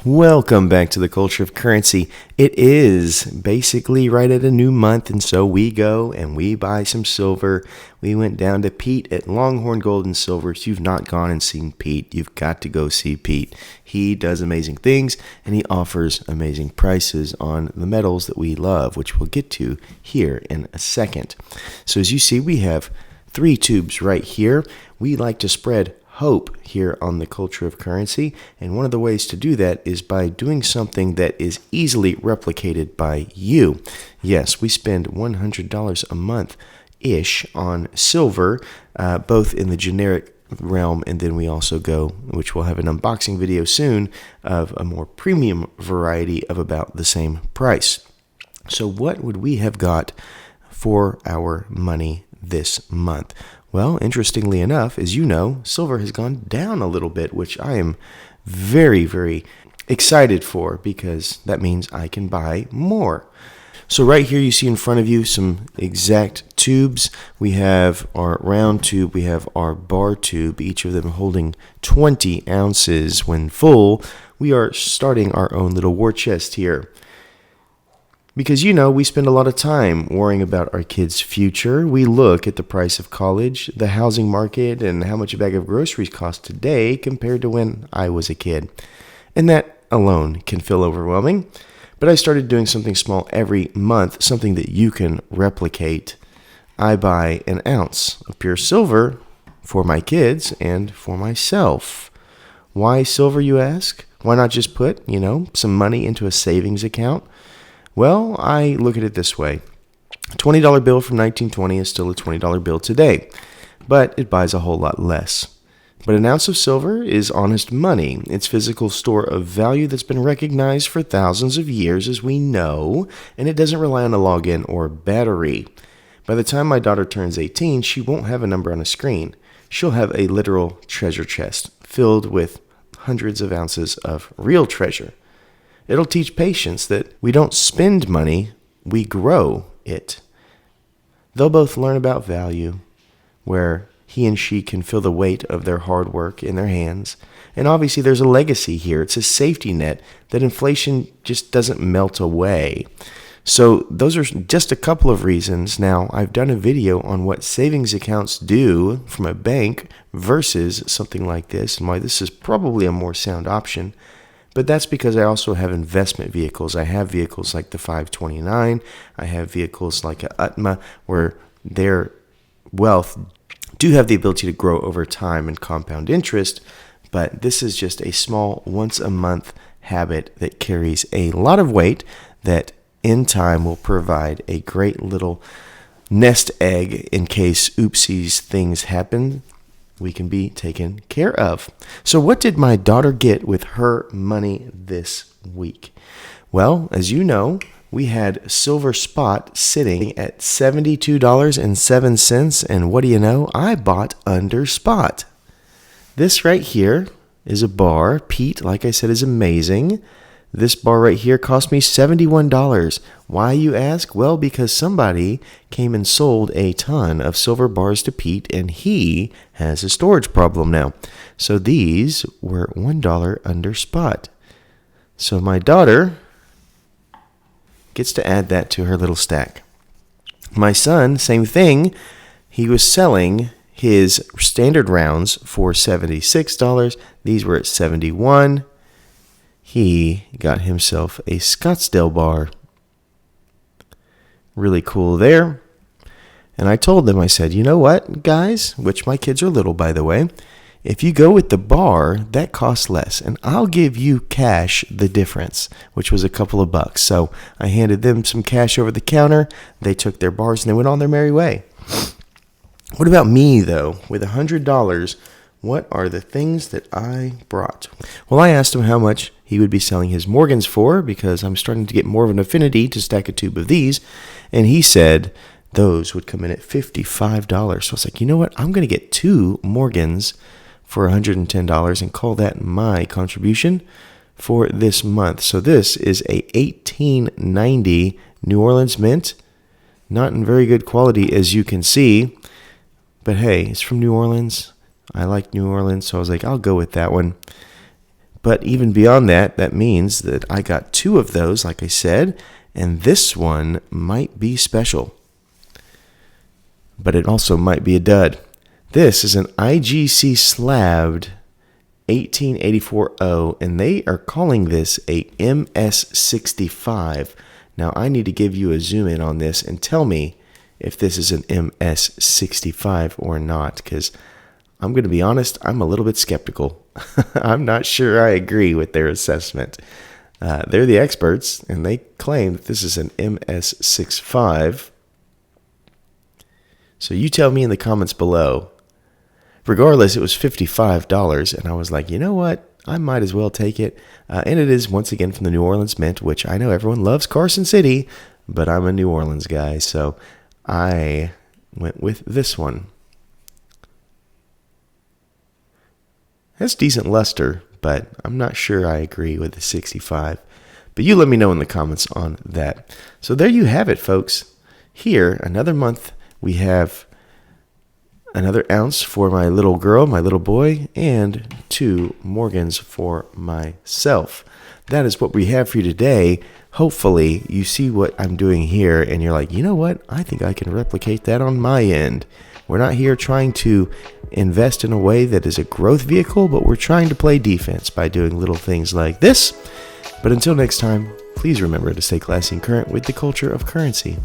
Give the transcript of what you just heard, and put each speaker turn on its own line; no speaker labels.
Welcome back to the Culture of Currency. It is basically right at a new month, and so we go and we buy some silver. We went down to Pete at Longhorn Gold and Silver. If you've not gone and seen Pete, you've got to go see Pete. He does amazing things, and he offers amazing prices on the metals that we love, which we'll get to here in a second. So as you see, we have 3 tubes right here. We like to spread hope here on the Culture of Currency, and one of the ways to do that is by doing something that is easily replicated by you. Yes, we spend $100 a month-ish on silver, both in the generic realm, and then we also go, which we'll have an unboxing video soon, of a more premium variety of about the same price. So what would we have got for our money this month? Well, interestingly enough, as you know, silver has gone down a little bit, which I am very, very excited for because that means I can buy more. So right here you see in front of you some exact tubes. We have our round tube, we have our bar tube, each of them holding 20 ounces when full. We are starting our own little war chest here. Because, you know, we spend a lot of time worrying about our kids' future. We look at the price of college, the housing market, and how much a bag of groceries costs today compared to when I was a kid. And that alone can feel overwhelming. But I started doing something small every month, something that you can replicate. I buy an ounce of pure silver for my kids and for myself. Why silver, you ask? Why not just put, some money into a savings account? Well, I look at it this way. A $20 bill from 1920 is still a $20 bill today, but it buys a whole lot less. But an ounce of silver is honest money. It's physical store of value that's been recognized for thousands of years, as we know, and it doesn't rely on a login or battery. By the time my daughter turns 18, she won't have a number on a screen. She'll have a literal treasure chest filled with hundreds of ounces of real treasure. It'll teach patients that we don't spend money, we grow it. They'll both learn about value, where he and she can feel the weight of their hard work in their hands. And obviously there's a legacy here. It's a safety net that inflation just doesn't melt away. So those are just a couple of reasons. Now, I've done a video on what savings accounts do from a bank versus something like this, and why this is probably a more sound option. But that's because I also have investment vehicles. I have vehicles like the 529. I have vehicles like a APMEX, where their wealth do have the ability to grow over time and compound interest. But this is just a small once-a-month habit that carries a lot of weight that in time will provide a great little nest egg in case oopsies things happen. We can be taken care of. So what did my daughter get with her money this week? Well, as you know, we had silver spot sitting at $72.07, and what do you know? I bought under spot. This right here is a bar. Pete, like I said, is amazing. This bar right here cost me $71. Why, you ask? Well, because somebody came and sold a ton of silver bars to Pete, and he has a storage problem now. So these were $1 under spot. So my daughter gets to add that to her little stack. My son, same thing. He was selling his standard rounds for $76. These were at $71. He got himself a Scottsdale bar. Really cool there. And I told them, I said, you know what, guys, which my kids are little, by the way, if you go with the bar, that costs less, and I'll give you cash the difference, which was a couple of bucks. So I handed them some cash over the counter. They took their bars and they went on their merry way. What about me, though? With $100, what are the things that I brought? Well, I asked him how much he would be selling his Morgans for, because I'm starting to get more of an affinity to stack a tube of these. And he said those would come in at $55. So I was like, you know what? I'm going to get 2 Morgans for $110 and call that my contribution for this month. So this is a 1890 New Orleans mint. Not in very good quality, as you can see. But hey, it's from New Orleans. I like New Orleans, so I was like, I'll go with that one. But even beyond that, that means that I got 2 of those, like I said, and this one might be special. But it also might be a dud. This is an IGC slabbed 1884O, and they are calling this a MS65. Now, I need to give you a zoom in on this and tell me if this is an MS65 or not, because I'm going to be honest, I'm a little bit skeptical. I'm not sure I agree with their assessment. They're the experts, and they claim that this is an MS65. So you tell me in the comments below. Regardless, it was $55, and I was like, you know what? I might as well take it. And it is, once again, from the New Orleans Mint, which I know everyone loves Carson City, but I'm a New Orleans guy, so I went with this one. Has decent luster, but I'm not sure I agree with the 65. But you let me know in the comments on that. So there you have it, folks. Here, another month, we have another ounce for my little girl, my little boy, and 2 Morgans for myself. That is what we have for you today. Hopefully, you see what I'm doing here, and you're like, you know what? I think I can replicate that on my end. We're not here trying to invest in a way that is a growth vehicle, but we're trying to play defense by doing little things like this. But until next time, please remember to stay classy and current with the culture of currency.